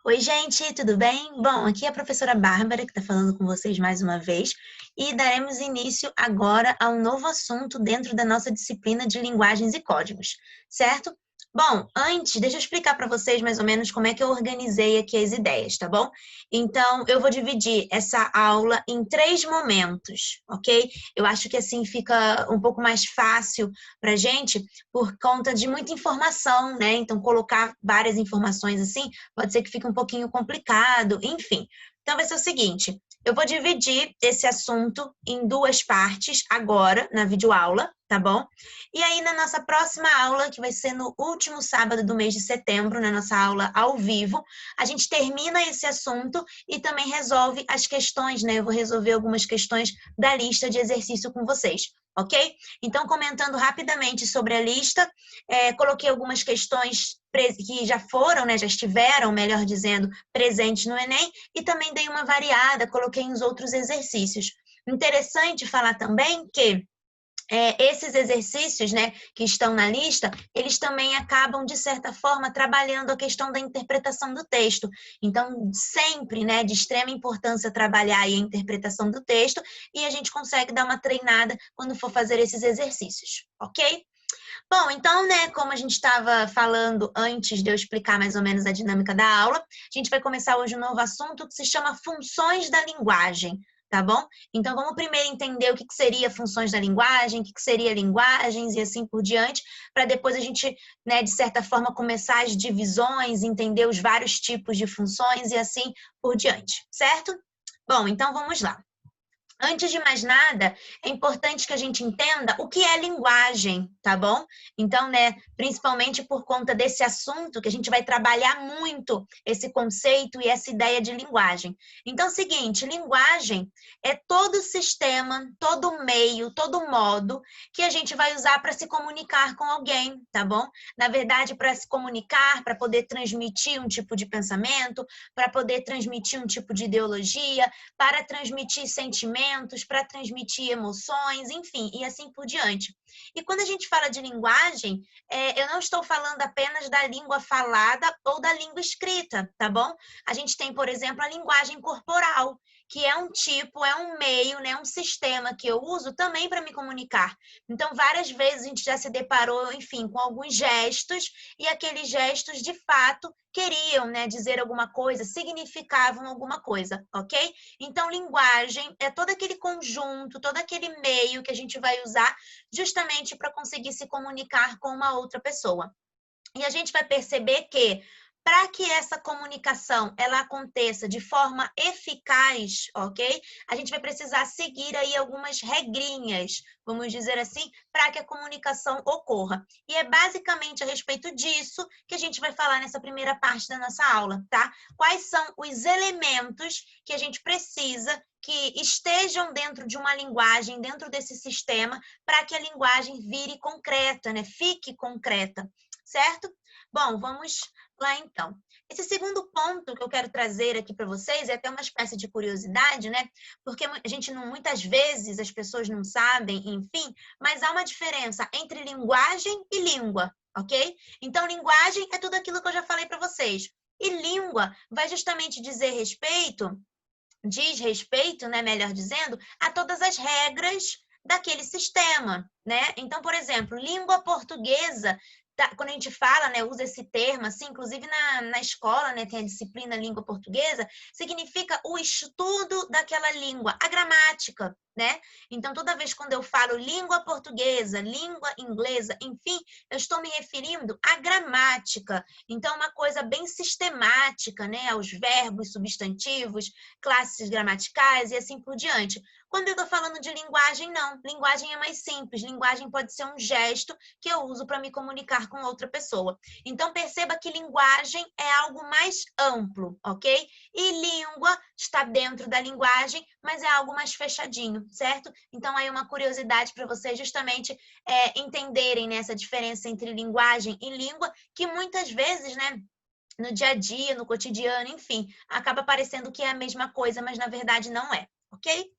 Oi, gente, tudo bem? Bom, aqui é a professora Bárbara, que está falando com vocês mais uma vez, e daremos início agora a um novo assunto dentro da nossa disciplina de linguagens e códigos, certo? Bom, antes, deixa eu explicar para vocês mais ou menos como é que eu organizei aqui as ideias, tá bom? Então, eu vou dividir essa aula em 3 momentos, ok? Eu acho que assim fica um pouco mais fácil para gente, por conta de muita informação, né? Então, colocar várias informações assim pode ser que fique um pouquinho complicado, enfim. Então, vai ser o seguinte, eu vou dividir esse assunto em 2 partes agora, na videoaula, tá bom? E aí, na nossa próxima aula, que vai ser no último sábado do mês de setembro, na nossa aula ao vivo, a gente termina esse assunto e também resolve as questões, né? Eu vou resolver algumas questões da lista de exercício com vocês, ok? Então, comentando rapidamente sobre a lista, coloquei algumas questões que já foram, né, já estiveram, melhor dizendo, presentes no Enem, e também dei uma variada, coloquei os outros exercícios. Interessante falar também que esses exercícios, né, que estão na lista, eles também acabam, de certa forma, trabalhando a questão da interpretação do texto. Então, sempre, né, de extrema importância trabalhar aí a interpretação do texto, e a gente consegue dar uma treinada quando for fazer esses exercícios, ok? Bom, então, né, como a gente estava falando antes de eu explicar mais ou menos a dinâmica da aula, a gente vai começar hoje um novo assunto que se chama funções da linguagem, tá bom? Então, vamos primeiro entender o que seria funções da linguagem, o que seria linguagens e assim por diante, para depois a gente, né, de certa forma, começar as divisões, entender os vários tipos de funções e assim por diante, certo? Bom, então vamos lá. Antes de mais nada, é importante que a gente entenda o que é linguagem, tá bom? Então, né, principalmente por conta desse assunto, que a gente vai trabalhar muito esse conceito e essa ideia de linguagem. Então, é o seguinte, linguagem é todo sistema, todo meio, todo modo que a gente vai usar para se comunicar com alguém, tá bom? Na verdade, para se comunicar, para poder transmitir um tipo de pensamento, para poder transmitir um tipo de ideologia, para transmitir sentimentos, para transmitir emoções, enfim, e assim por diante. E quando a gente fala de linguagem, eu não estou falando apenas da língua falada ou da língua escrita, tá bom? A gente tem, por exemplo, a linguagem corporal, que é um tipo, é um meio, né, um sistema que eu uso também para me comunicar. Então, várias vezes a gente já se deparou, enfim, com alguns gestos, e aqueles gestos, de fato, queriam, né, dizer alguma coisa, significavam alguma coisa, ok? Então, linguagem é todo aquele conjunto, todo aquele meio que a gente vai usar justamente para conseguir se comunicar com uma outra pessoa. E a gente vai perceber que, para que essa comunicação ela aconteça de forma eficaz, ok? A gente vai precisar seguir aí algumas regrinhas, vamos dizer assim, para que a comunicação ocorra. E é basicamente a respeito disso que a gente vai falar nessa primeira parte da nossa aula, tá? Quais são os elementos que a gente precisa que estejam dentro de uma linguagem, dentro desse sistema, para que a linguagem vire concreta, né? Fique concreta, certo? Bom, vamos lá então. Esse segundo ponto que eu quero trazer aqui para vocês é até uma espécie de curiosidade, né? Porque a gente não, muitas vezes as pessoas não sabem, enfim, mas há uma diferença entre linguagem e língua, ok? Então, linguagem é tudo aquilo que eu já falei para vocês. E língua vai justamente diz respeito, né, melhor dizendo, a todas as regras daquele sistema, né? Então, por exemplo, língua portuguesa, quando a gente fala, né, usa esse termo, assim, inclusive na escola, né, tem a disciplina língua portuguesa, significa o estudo daquela língua, a gramática, né? Então, toda vez quando eu falo língua portuguesa, língua inglesa, enfim, eu estou me referindo à gramática. Então, uma coisa bem sistemática, né, aos verbos, substantivos, classes gramaticais e assim por diante. Quando eu estou falando de linguagem, não. Linguagem é mais simples. Linguagem pode ser um gesto que eu uso para me comunicar com outra pessoa. Então, perceba que linguagem é algo mais amplo, ok? E língua está dentro da linguagem, mas é algo mais fechadinho, certo? Então, aí uma curiosidade para vocês justamente entenderem, né, essa diferença entre linguagem e língua, que muitas vezes, né, no dia a dia, no cotidiano, enfim, acaba parecendo que é a mesma coisa, mas na verdade não é, ok?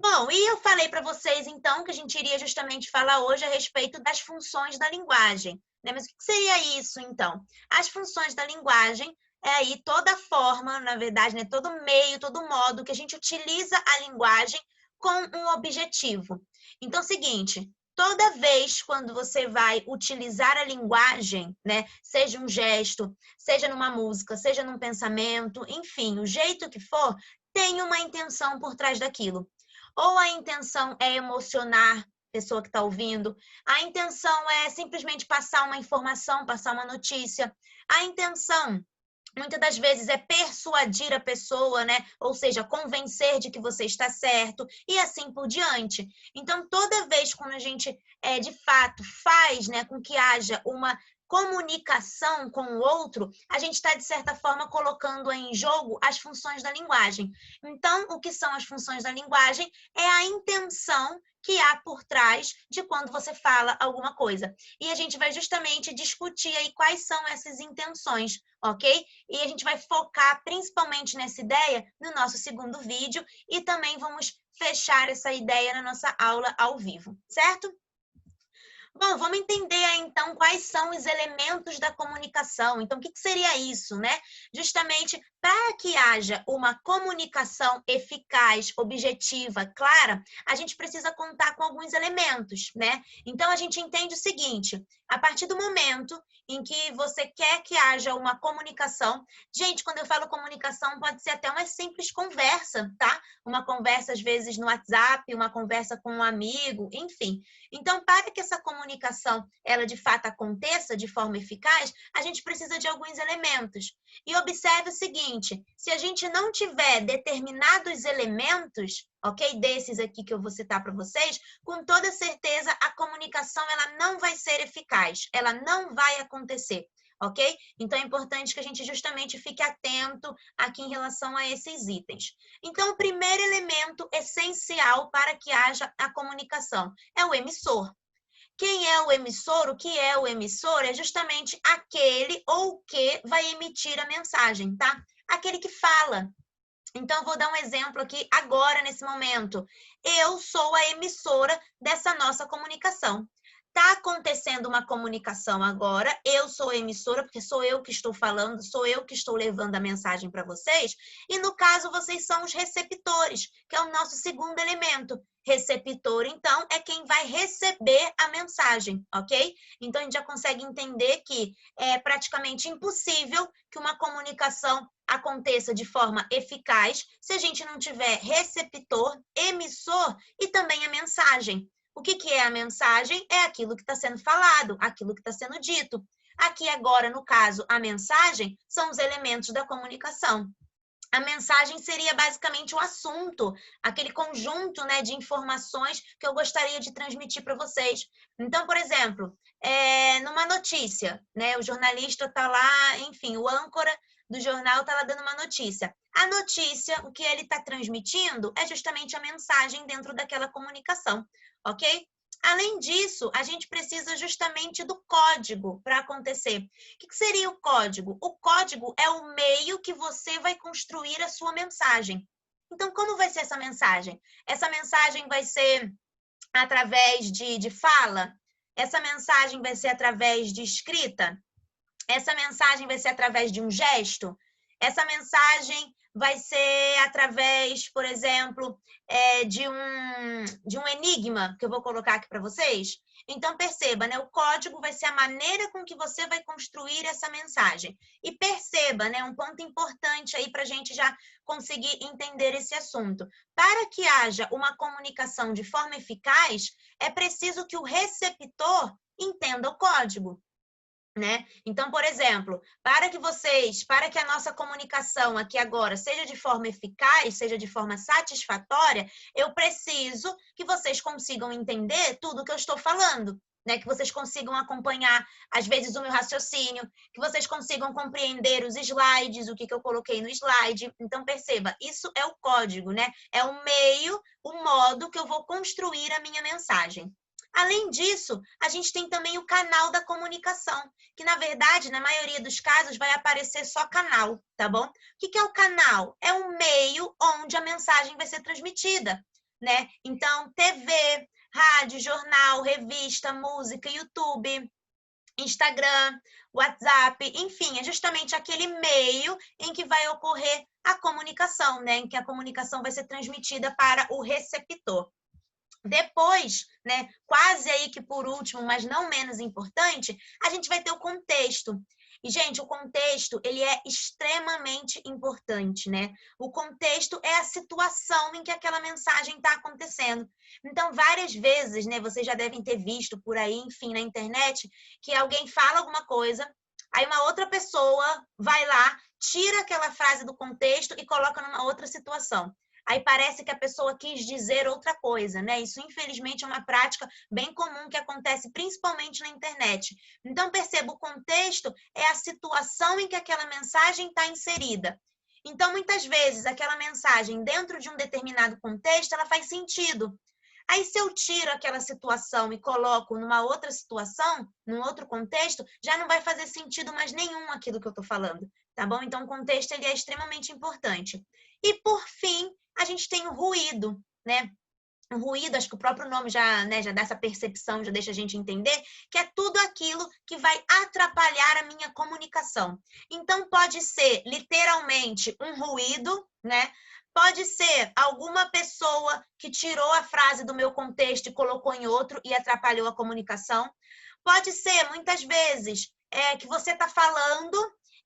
Bom, e eu falei para vocês, então, que a gente iria justamente falar hoje a respeito das funções da linguagem, né? Mas o que seria isso, então? As funções da linguagem é aí toda forma, na verdade, né? Todo meio, todo modo que a gente utiliza a linguagem com um objetivo. Então, é o seguinte, toda vez quando você vai utilizar a linguagem, né? Seja um gesto, seja numa música, seja num pensamento, enfim, o jeito que for, tem uma intenção por trás daquilo. Ou a intenção é emocionar a pessoa que está ouvindo, a intenção é simplesmente passar uma informação, passar uma notícia, a intenção muitas das vezes é persuadir a pessoa, né? Ou seja, convencer de que você está certo e assim por diante. Então, toda vez quando a gente, de fato, faz, né, com que haja uma comunicação com o outro, a gente está, de certa forma, colocando em jogo as funções da linguagem. Então, o que são as funções da linguagem é a intenção que há por trás de quando você fala alguma coisa. E a gente vai justamente discutir aí quais são essas intenções, ok? E a gente vai focar principalmente nessa ideia no nosso segundo vídeo e também vamos fechar essa ideia na nossa aula ao vivo, certo? Bom, vamos entender aí, então, quais são os elementos da comunicação. Então, o que seria isso, né? Justamente para que haja uma comunicação eficaz, objetiva, clara, a gente precisa contar com alguns elementos, né? Então, a gente entende o seguinte, a partir do momento em que você quer que haja uma comunicação, gente, quando eu falo comunicação, pode ser até uma simples conversa, tá? Uma conversa, às vezes, no WhatsApp, uma conversa com um amigo, enfim. Então, para que essa comunicação, ela de fato aconteça de forma eficaz, a gente precisa de alguns elementos. E observe o seguinte, se a gente não tiver determinados elementos, ok? Desses aqui que eu vou citar para vocês, com toda certeza a comunicação ela não vai ser eficaz, ela não vai acontecer. Ok? Então é importante que a gente justamente fique atento aqui em relação a esses itens. Então, o primeiro elemento essencial para que haja a comunicação é o emissor. Quem é o emissor? O que é o emissor? É justamente aquele ou que vai emitir a mensagem, tá? Aquele que fala. Então, eu vou dar um exemplo aqui agora, nesse momento. Eu sou a emissora dessa nossa comunicação. Está acontecendo uma comunicação agora, eu sou a emissora, porque sou eu que estou falando, sou eu que estou levando a mensagem para vocês, e no caso vocês são os receptores, que é o nosso segundo elemento. Receptor, então, é quem vai receber a mensagem, ok? Então, a gente já consegue entender que é praticamente impossível que uma comunicação aconteça de forma eficaz se a gente não tiver receptor, emissor e também a mensagem. O que é a mensagem? É aquilo que está sendo falado, aquilo que está sendo dito. Aqui agora, no caso, a mensagem são os elementos da comunicação. A mensagem seria basicamente o assunto, aquele conjunto, né, de informações que eu gostaria de transmitir para vocês. Então, por exemplo, numa notícia, né, o jornalista está lá, enfim, o âncora do jornal está lá dando uma notícia. A notícia, o que ele está transmitindo é justamente a mensagem dentro daquela comunicação, ok? Além disso, a gente precisa justamente do código para acontecer. O que seria o código? O código é o meio que você vai construir a sua mensagem. Então, como vai ser essa mensagem? Essa mensagem vai ser através de fala? Essa mensagem vai ser através de escrita? Essa mensagem vai ser através de um gesto? Essa mensagem vai ser através, por exemplo, de um enigma que eu vou colocar aqui para vocês? Então, perceba, né? O código vai ser a maneira com que você vai construir essa mensagem. E perceba, né? Um ponto importante aí para a gente já conseguir entender esse assunto. Para que haja uma comunicação de forma eficaz, é preciso que o receptor entenda o código. Né? Então, por exemplo, para que a nossa comunicação aqui agora seja de forma eficaz, seja de forma satisfatória, eu preciso que vocês consigam entender tudo que eu estou falando, né? Que vocês consigam acompanhar, às vezes, o meu raciocínio, que vocês consigam compreender os slides, o que eu coloquei no slide. Então, perceba, isso é o código, né? É o meio, o modo que eu vou construir a minha mensagem. Além disso, a gente tem também o canal da comunicação, que na verdade, na maioria dos casos, vai aparecer só canal, tá bom? O que é o canal? É um meio onde a mensagem vai ser transmitida. né? Então, TV, rádio, jornal, revista, música, YouTube, Instagram, WhatsApp, enfim, é justamente aquele meio em que vai ocorrer a comunicação, né? Em que a comunicação vai ser transmitida para o receptor. Depois, né, quase aí que por último, mas não menos importante, a gente vai ter o contexto. E, gente, o contexto, ele é extremamente importante, né? O contexto é a situação em que aquela mensagem está acontecendo. Então, várias vezes, né, vocês já devem ter visto por aí, enfim, na internet, que alguém fala alguma coisa, aí uma outra pessoa vai lá, tira aquela frase do contexto e coloca numa outra situação. Aí parece que a pessoa quis dizer outra coisa, né? Isso, infelizmente, é uma prática bem comum que acontece principalmente na internet. Então, perceba, o contexto é a situação em que aquela mensagem está inserida. Então, muitas vezes, aquela mensagem, dentro de um determinado contexto, ela faz sentido. Aí, se eu tiro aquela situação e coloco numa outra situação, num outro contexto, já não vai fazer sentido mais nenhum aquilo que eu estou falando, tá bom? Então, o contexto ele é extremamente importante. E, por fim, a gente tem o ruído, né? O ruído, acho que o próprio nome já, né, já dá essa percepção, já deixa a gente entender que é tudo aquilo que vai atrapalhar a minha comunicação. Então, pode ser literalmente um ruído, né? Pode ser alguma pessoa que tirou a frase do meu contexto e colocou em outro e atrapalhou a comunicação. Pode ser, muitas vezes, que você está falando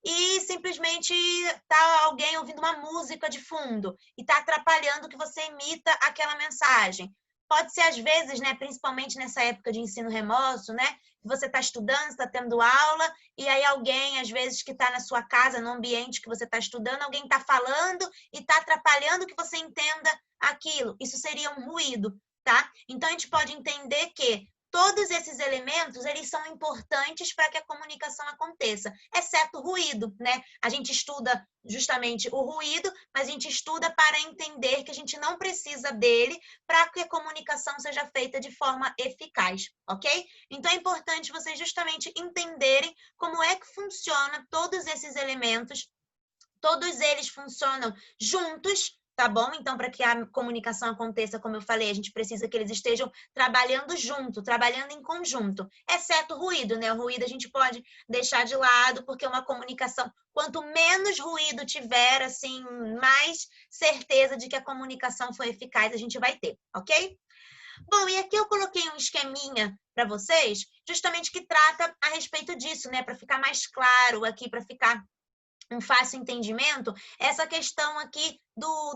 e simplesmente está alguém ouvindo uma música de fundo e está atrapalhando que você emita aquela mensagem. Pode ser, às vezes, né, principalmente nessa época de ensino remoto, né, que você está estudando, está tendo aula, e aí alguém, às vezes, que está na sua casa, no ambiente que você está estudando, alguém está falando e está atrapalhando que você entenda aquilo. Isso seria um ruído, tá? Então, a gente pode entender que todos esses elementos, eles são importantes para que a comunicação aconteça, exceto o ruído, né? A gente estuda justamente o ruído, mas a gente estuda para entender que a gente não precisa dele para que a comunicação seja feita de forma eficaz, ok? Então, é importante vocês justamente entenderem como é que funciona todos esses elementos. Todos eles funcionam juntos, tá bom? Então, para que a comunicação aconteça, como eu falei, a gente precisa que eles estejam trabalhando junto, trabalhando em conjunto, exceto o ruído, né? O ruído a gente pode deixar de lado, porque uma comunicação, quanto menos ruído tiver, assim, mais certeza de que a comunicação foi eficaz a gente vai ter, ok? Bom, e aqui eu coloquei um esqueminha para vocês, justamente que trata a respeito disso, né? Para ficar mais claro aqui, para ficar um fácil entendimento, essa questão aqui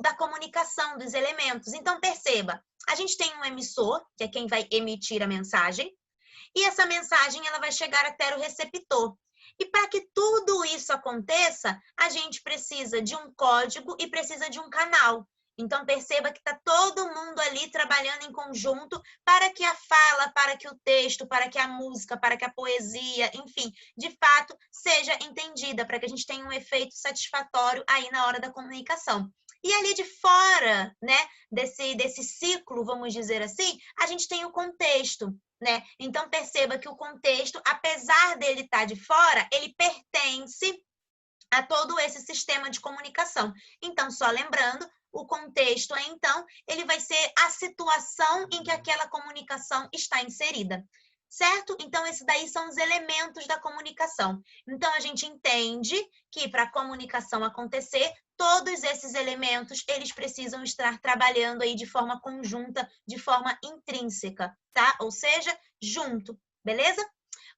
da comunicação dos elementos. Então, perceba, a gente tem um emissor, que é quem vai emitir a mensagem, e essa mensagem ela vai chegar até o receptor. E para que tudo isso aconteça, a gente precisa de um código e precisa de um canal. Então, perceba que está todo mundo ali trabalhando em conjunto para que a fala, para que o texto, para que a música, para que a poesia, enfim, de fato, seja entendida, para que a gente tenha um efeito satisfatório aí na hora da comunicação. E ali de fora, né, desse ciclo, vamos dizer assim, a gente tem o contexto, né? Então, perceba que o contexto, apesar dele estar de fora, ele pertence a todo esse sistema de comunicação. Então, só lembrando, o contexto, então, ele vai ser a situação em que aquela comunicação está inserida. Certo? Então, esses daí são os elementos da comunicação. Então, a gente entende que para a comunicação acontecer, todos esses elementos, eles precisam estar trabalhando aí de forma conjunta, de forma intrínseca, tá? Ou seja, junto, beleza?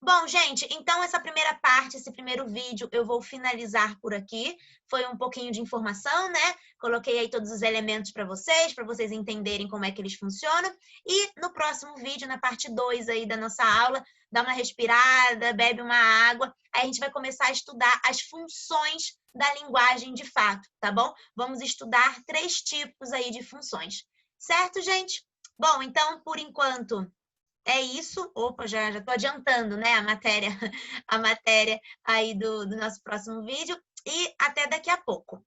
Bom, gente, então essa primeira parte, esse primeiro vídeo, eu vou finalizar por aqui. Foi um pouquinho de informação, né? Coloquei aí todos os elementos para vocês entenderem como é que eles funcionam. E no próximo vídeo, na parte 2 aí da nossa aula, dá uma respirada, bebe uma água. Aí a gente vai começar a estudar as funções da linguagem de fato, tá bom? Vamos estudar 3 tipos aí de funções. Certo, gente? Bom, então, por enquanto é isso. Opa, já estou adiantando, né, a matéria aí do nosso próximo vídeo. E até daqui a pouco.